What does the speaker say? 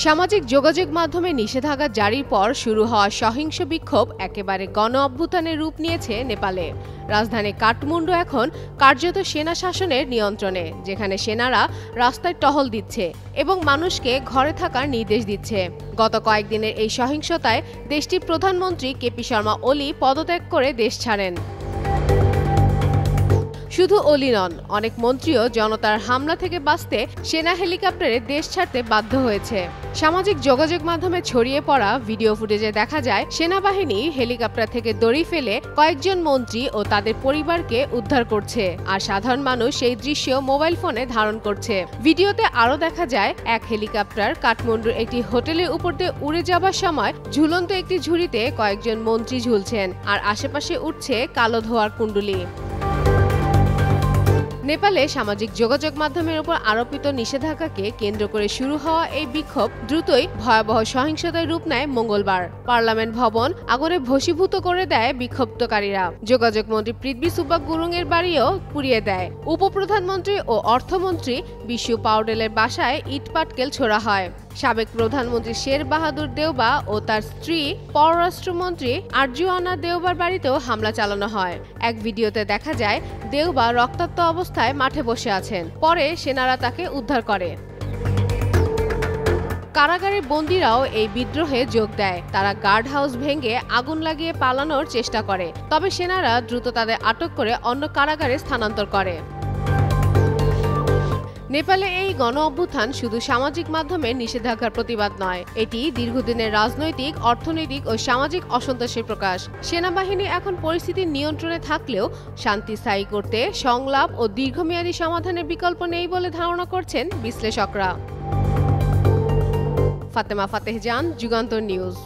সামাজিক যোগাযোগ মাধ্যমে নিষেধাজ্ঞা জারির পর শুরু হওয়া সহিংস বিক্ষোভ একেবারে গণ অভ্যুত্থানের রূপ নিয়েছে নেপালে। রাজধানী কাঠমান্ডু এখন কার্যত সেনা শাসনের নিয়ন্ত্রণে, যেখানে সেনারা রাস্তায় টহল দিচ্ছে এবং মানুষকে ঘরে থাকার নির্দেশ দিচ্ছে। গত কয়েকদিনের এই সহিংসতায় দেশটির প্রধানমন্ত্রী কেপি শর্মা ওলি পদত্যাগ করে দেশ ছাড়েন। শুধু ওলি নন, অনেক মন্ত্রীও জনতার হামলা থেকে বাঁচতে সেনা হেলিকপ্টারে দেশ ছাড়তে বাধ্য হয়েছে। সামাজিক যোগাযোগ মাধ্যমে ছড়িয়ে পড়া ভিডিও ফুটেজে দেখা যায় সেনাবাহিনী হেলিকপ্টার থেকে দড়ি ফেলে কয়েকজন মন্ত্রী ও তাদের পরিবারকে উদ্ধার করছে, আর সাধারণ মানুষ সেই দৃশ্য মোবাইল ফোনে ধারণ করছে। ভিডিওতে আরও দেখা যায় এক হেলিকপ্টার কাঠমান্ডুর একটি হোটেলের উপর দিয়ে উড়ে যাবার সময় ঝুলন্ত একটি ঝুড়িতে কয়েকজন মন্ত্রী ঝুলছেন, আর আশেপাশে উঠছে কালো ধোঁয়ার কুণ্ডলী। নেপালে সামাজিক যোগাযোগ মাধ্যমের উপর আরোপিত নিষেধাজ্ঞাকে কেন্দ্র করে শুরু হওয়া এই বিক্ষোভ দ্রুতই ভয়াবহ সহিংসতায় রূপ নেয় মঙ্গলবার। পার্লামেন্ট ভবন আগুনে ভস্মীভূত করে দেয় বিক্ষোভকারীরা। যোগাযোগ মন্ত্রী পৃথ্বী সুব্বা গুরুংয়ের বাড়িও পুড়িয়ে দেয়। উপপ্রধানমন্ত্রী ও অর্থমন্ত্রী বিশু পাউডেলের বাসায় ইটপাটকেল ছোড়া হয়। সাবেক প্রধানমন্ত্রী শের বাহাদুর দেওবা ও তার স্ত্রী পররাষ্ট্রমন্ত্রী আরজুয়ানা দেওবার বাড়িতেও হামলা চালানো হয়। এক ভিডিওতে দেখা যায় দেওবা রক্তাক্ত অবস্থায় মাঠে বসে আছেন, পরে সেনারা তাকে উদ্ধার করে। কারাগারের বন্দীরাও এই বিদ্রোহে যোগ দেয়। তারা গার্ড হাউস ভেঙে আগুন লাগিয়ে পালানোর চেষ্টা করে, তবে সেনারা দ্রুত তাদের আটক করে অন্য কারাগারে স্থানান্তর করে। নেপালে এই গণ অভ্যুত্থান শুধু সামাজিক মাধ্যমে নিষেধাজ্ঞার প্রতিবাদ নয়, এটি দীর্ঘদিনের রাজনৈতিক, অর্থনৈতিক ও সামাজিক অসন্তোষের প্রকাশ। সেনাবাহিনী এখন পরিস্থিতির নিয়ন্ত্রণে থাকলেও শান্তি স্থায়ী করতে সংলাপ ও দীর্ঘমেয়াদী সমাধানের বিকল্প নেই বলে ধারণা করছেন বিশ্লেষকরা। ফাতেমা ফাতেহ জান, যুগান্তর নিউজ।